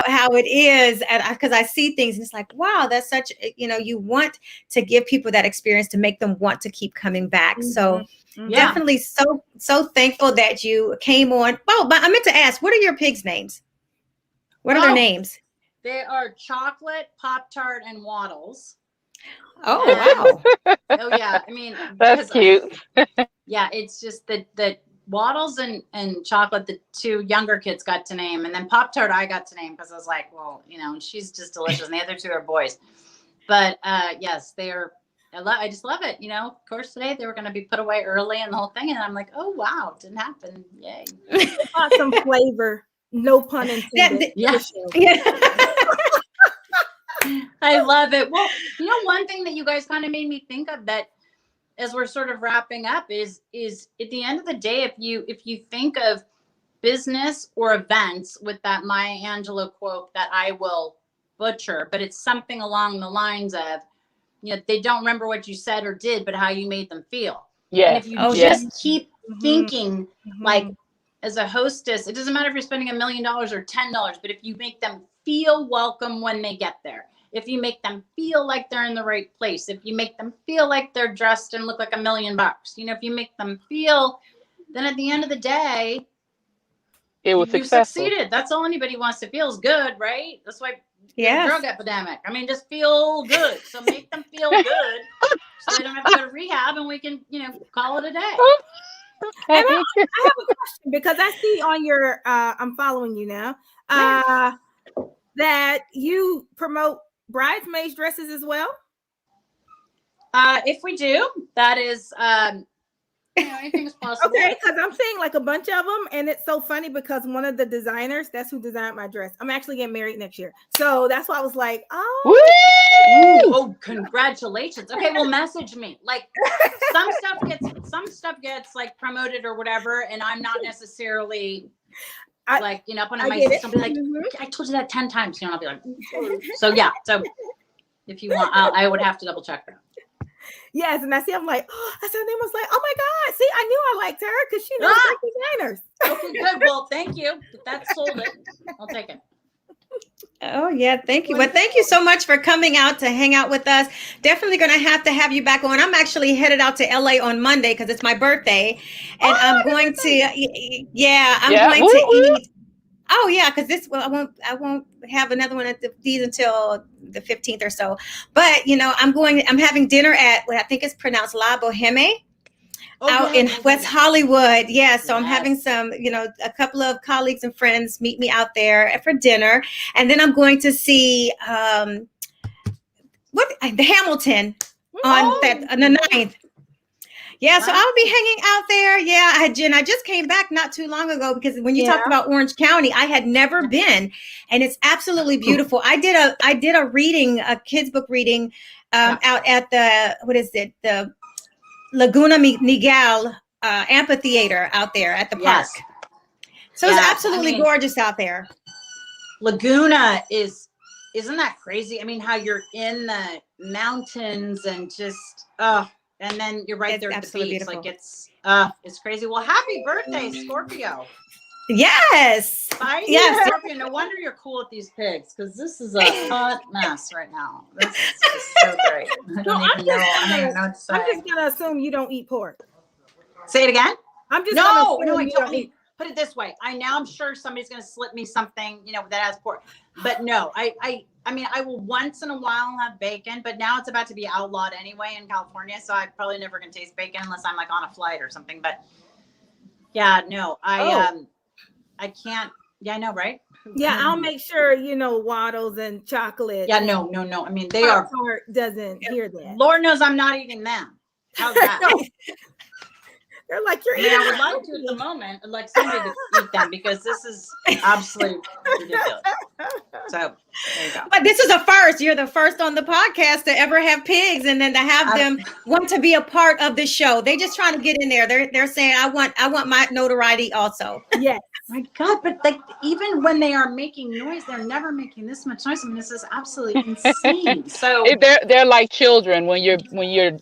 how it is, and because I see things and it's like, wow, that's such, you want to give people that experience to make them want to keep coming back. So Yeah. definitely so thankful that you came on. Oh, but I meant to ask, what are your pigs' names? What are their names? They are Chocolate, Pop-Tart, and Waddles. Oh, And, wow. oh yeah, That's cute. Yeah, it's just the Waddles and Chocolate, the two younger kids got to name, and then Pop-Tart I got to name because I was like, well, she's just delicious, and the other two are boys. But yes, they are. I just love it. Of course, today they were going to be put away early and the whole thing. And I'm like, oh, wow, it didn't happen. Yay. got some flavor. No pun intended. Yeah. Yeah. I love it. Well, one thing that you guys kind of made me think of, that as we're sort of wrapping up, is at the end of the day, if you think of business or events with that Maya Angelou quote that I will butcher, but it's something along the lines of, they don't remember what you said or did, but how you made them feel. Yes. And if you just keep thinking, like, Mhm. as a hostess, it doesn't matter if you're spending $1 million or $10, but if you make them feel welcome when they get there, if you make them feel like they're in the right place, if you make them feel like they're dressed and look like $1 million, if you make them feel, then at the end of the day, it was you've successful. succeeded. That's all anybody wants to feel is good, right? That's why Yes. drug epidemic. Just feel good. So make them feel good, so they don't have to go to rehab, and we can, call it a day. And I have a question, because I see on your, I'm following you now, that you promote bridesmaids dresses as well. If we do, that is, anything is possible. Okay, because I'm seeing like a bunch of them, and it's so funny because one of the designers, that's who designed my dress. I'm actually getting married next year, so that's why I was like, oh, congratulations. Okay, well, message me. Like, some stuff gets like promoted or whatever, and I'm not necessarily like, up on my system, be like, I told you that 10 times, I'll be like, so yeah. So if you want, I would have to double check that. Yes, and I'm like, I said, they was like, oh my God, see, I knew I liked her because she knows like designers. Okay, good. Well, thank you. That sold it. I'll take it. Oh, yeah. Thank you. Well, thank you so much for coming out to hang out with us. Definitely going to have you back on. I'm actually headed out to LA on Monday because it's my birthday. And I'm going to, going to eat. Oh, yeah, because I won't have another one at these until the 15th or so. But, I'm having dinner at what I think is pronounced La Boheme. Out in West Hollywood. Yeah. So I'm having some, a couple of colleagues and friends meet me out there for dinner. And then I'm going to see the Hamilton on the 9th. Yeah, so I'll be hanging out there. Yeah, Jen, I just came back not too long ago, because when you talked about Orange County, I had never been, and it's absolutely beautiful. I did a reading, a kids book reading, out at the Laguna Niguel amphitheater out there at the park. So it's absolutely gorgeous out there. Laguna isn't that crazy? How you're in the mountains and just and then you're right there at the beach. Beautiful. Like it's crazy. Well, happy birthday, Scorpio. Yes. Bye. Yes. Scorpio, no wonder you're cool with these pigs, because this is a hot mess right now. This is just so great. I don't even know. I don't even know what to say. I'm just gonna assume you don't eat pork. Say it again. I'm just No, gonna I assume you don't don't. eat. Put it this way. I'm sure somebody's going to slip me something, that has pork. But no, I mean, I will once in a while have bacon, but now it's about to be outlawed anyway in California. So I'm probably never going to taste bacon unless I'm like on a flight or something. But yeah, no, I can't. Yeah, I know, right? Yeah, I'll make sure waddles and chocolate. Yeah, no. I mean, they are. Heart doesn't hear that. Lord knows I'm not eating them. How's that? They're like, you're I would like to at the moment, I'd like somebody to eat them, because this is absolutely ridiculous. So there you go. But this is a first. You're the first on the podcast to ever have pigs, and then to have them want to be a part of the show. They just trying to get in there. They're saying, I want my notoriety also. Yes. My God, but like, even when they are making noise, they're never making this much noise. I mean, this is absolutely insane. So They're like children. When you're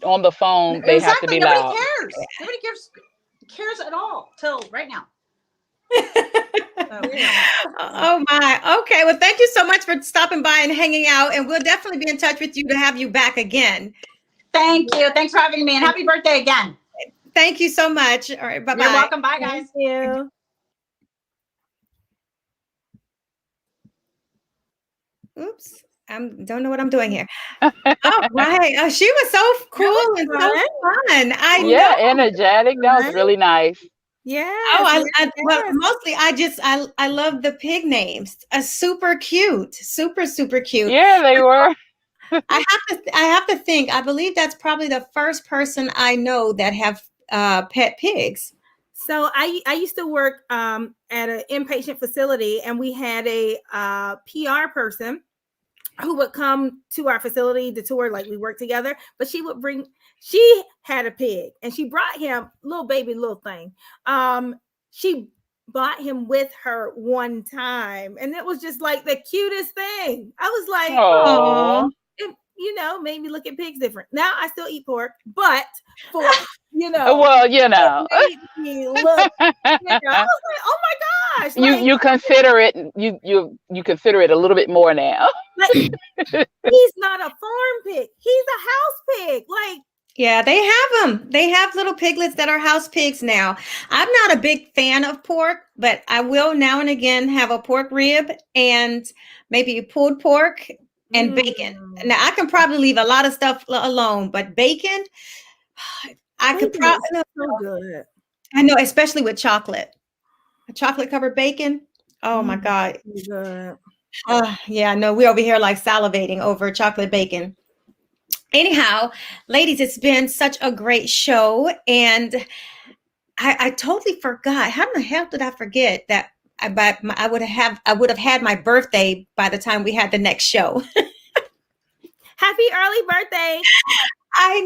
on the phone, they have to be nobody loud. cares. Nobody cares at all till right now. Oh my. Okay. Well, thank you so much for stopping by and hanging out. And we'll definitely be in touch with you to have you back again. Thank you. Thanks for having me, and happy birthday again. Thank you so much. All right. Bye-bye. You're welcome. Bye, guys. Thank you. Oops. I don't know what I'm doing here. Oh, right. Oh, she was so cool and so fun. I know. Energetic. That was really nice. Yeah. Oh, well, mostly I love the pig names. Super cute. Super cute. Yeah, they were. I have to think. I believe that's probably the first person I know that have pet pigs. So I used to work at an inpatient facility, and we had a PR person who would come to our facility to tour, like we worked together, but she had a pig, and she brought him little thing. She brought him with her one time, and it was just like the cutest thing. I was like, oh, it, made me look at pigs different. Now I still eat pork, but for well, it made me look, I was like, oh my gosh, you consider it you consider it a little bit more now. Like, he's not a farm pig, he's a house pig. Like, yeah, they have them. They have little piglets that are house pigs now. I'm not a big fan of pork, but I will now and again have a pork rib and maybe pulled pork and bacon. Now I can probably leave a lot of stuff alone, but bacon, I could probably. So good. I know, especially with chocolate. A chocolate covered bacon. Oh my God. Good. Yeah, no, we're over here like salivating over chocolate bacon. Anyhow, ladies, it's been such a great show, and I totally forgot. How in the hell did I forget that I would have had my birthday by the time we had the next show. Happy early birthday. I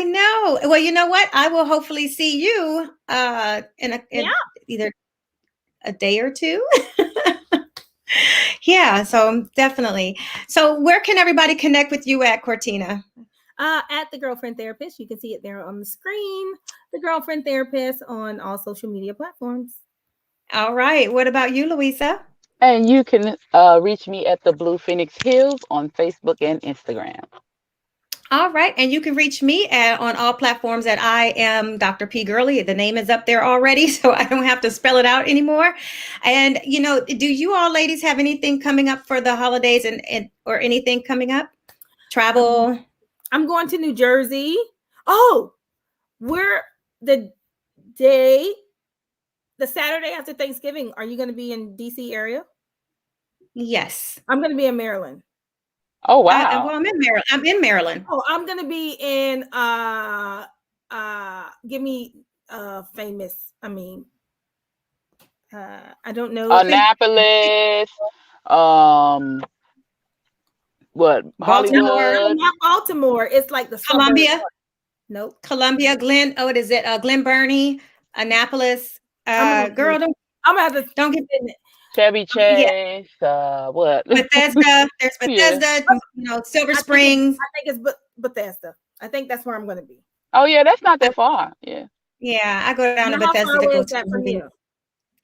know. Well, you know what? I will hopefully see you in either a day or two. Yeah, so definitely. So where can everybody connect with you at, Cortina? At The Girlfriend Therapist. You can see it there on the screen. The Girlfriend Therapist on all social media platforms. All right. What about you, Louisa? And you can reach me at the Blue Phoenix Hills on Facebook and Instagram. All right. And you can reach me on all platforms at I am Dr. P. Gurley. The name is up there already, so I don't have to spell it out anymore. And, do you all ladies have anything coming up for the holidays and or anything coming up? Travel? I'm going to New Jersey. Oh, we're the Saturday after Thanksgiving. Are you going to be in DC area? Yes. I'm going to be in Maryland. Oh, wow. Well, I'm in Maryland. Oh, I'm going to be in give me famous. I mean, I don't know. Annapolis. What? Baltimore? Hollywood? Not Baltimore. It's like the Columbia. Nope. Columbia, Glen. Oh, what is it? Glen Burnie, Annapolis. Girl, I'm gonna have to don't get in it. Chevy Chase. What? Bethesda. There's Bethesda. Silver Springs. I think it's Bethesda. I think that's where I'm going to be. Oh yeah, that's not that far. Yeah. Yeah, I go down to How Bethesda far to away go is that to from you?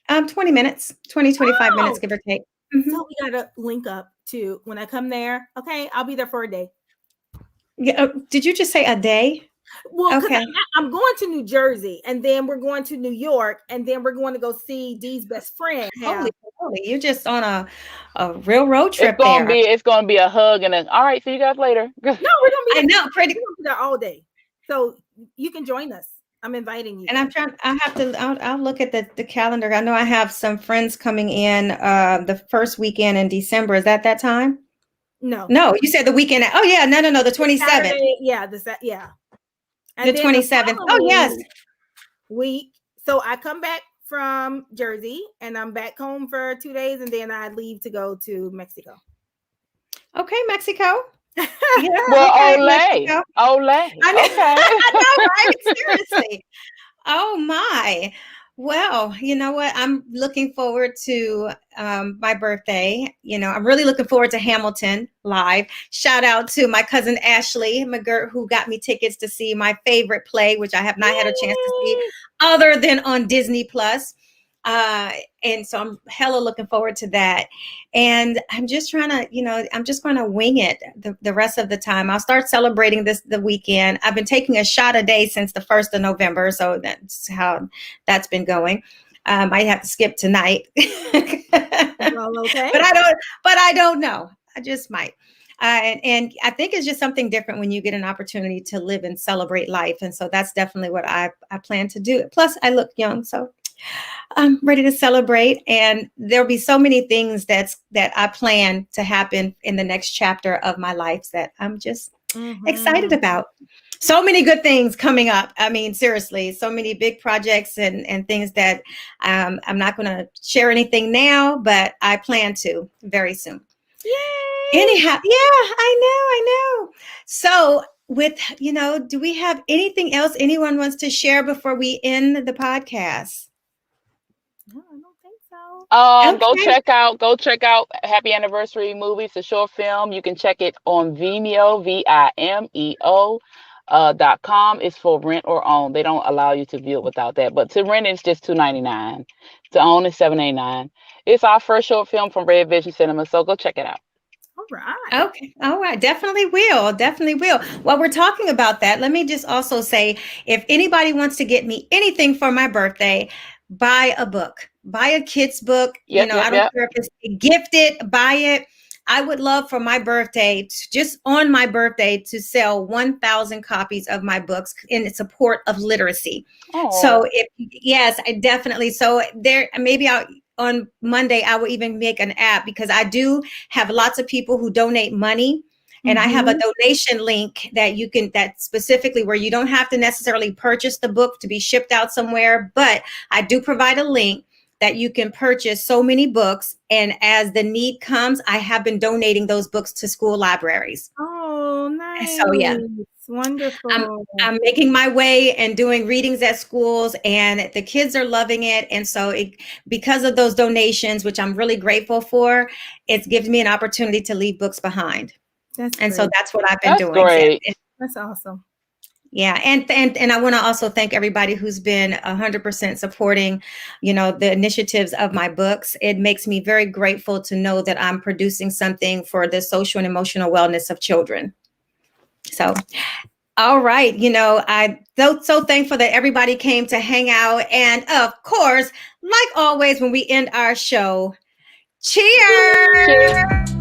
20 minutes, 20, 25 minutes, Oh, give or take. Mhm. so we gotta link up too when I come there. Okay, I'll be there for a day. Yeah, did you just say a day? Well, because Okay. I'm going to New Jersey, and then we're going to New York, and then we're going to go see Dee's best friend. Holy moly, you're just on a real road It's trip gonna there. be it's gonna be a hug and a all right, see you guys later. No, we're gonna be I there. know, pretty. We're gonna be there all day, so you can join us. I'm inviting you. And I'm trying. I'll look at the calendar. I know I have some friends coming in the first weekend in December. Is that time? No, No, you said the weekend. Oh yeah, no, the 27th. Saturday, yeah, yeah. And The then 27th. Oh yes. Week. So I come back from Jersey, and I'm back home for 2 days, and then I leave to go to Mexico. Okay, Mexico. Yeah. Well, Okay, Olay. Mexico. Olay. I know, Okay. I know, right? Seriously. Oh my. Well, you know what? I'm looking forward to my birthday. You know, I'm really looking forward to Hamilton live. Shout out to my cousin Ashley McGirt, who got me tickets to see my favorite play, which I have not had a chance to see other than on Disney Plus. And so I'm hella looking forward to that. And I'm just trying to, I'm just going to wing it the rest of the time. I'll start celebrating the weekend. I've been taking a shot a day since the 1st of November. So that's how that's been going. I might have to skip tonight. Well, okay. But I don't know. I just might. And I think it's just something different when you get an opportunity to live and celebrate life. And so that's definitely what I plan to do. Plus, I look young, so I'm ready to celebrate, and there'll be so many things that I plan to happen in the next chapter of my life that I'm just excited about. So many good things coming up. I mean, seriously, so many big projects and things that I'm not going to share anything now, but I plan to very soon. Yay! Anyhow, yeah, I know. So do we have anything else anyone wants to share before we end the podcast? No, I don't think so. Go check out Happy Anniversary Movie. It's a short film. You can check it on Vimeo, Vimeo. .com. It's for rent or own. They don't allow you to view it without that. But to rent it's just $2.99. To own is $7.89. It's our first short film from Red Vision Cinema, so go check it out. All right. Okay. All right. Definitely will. While we're talking about that, let me just also say, if anybody wants to get me anything for my birthday, buy a book, buy a kid's book. I don't care if it's gifted, buy it. I would love for my birthday, just on my birthday, to sell 1,000 copies of my books in support of literacy. Oh. So yes, I definitely. So there, maybe on Monday, I will even make an app, because I do have lots of people who donate money. And I have a donation link that specifically where you don't have to necessarily purchase the book to be shipped out somewhere, but I do provide a link that you can purchase so many books. And as the need comes, I have been donating those books to school libraries. Oh, nice. So yeah. Wonderful. I'm making my way and doing readings at schools, and the kids are loving it. And so because of those donations, which I'm really grateful for, it gives me an opportunity to leave books behind. So that's what I've been doing. Great. That's awesome. Yeah. And I want to also thank everybody who's been 100% supporting, the initiatives of my books. It makes me very grateful to know that I'm producing something for the social and emotional wellness of children. So, all right. I'm so thankful that everybody came to hang out. And of course, like always, when we end our show, cheers.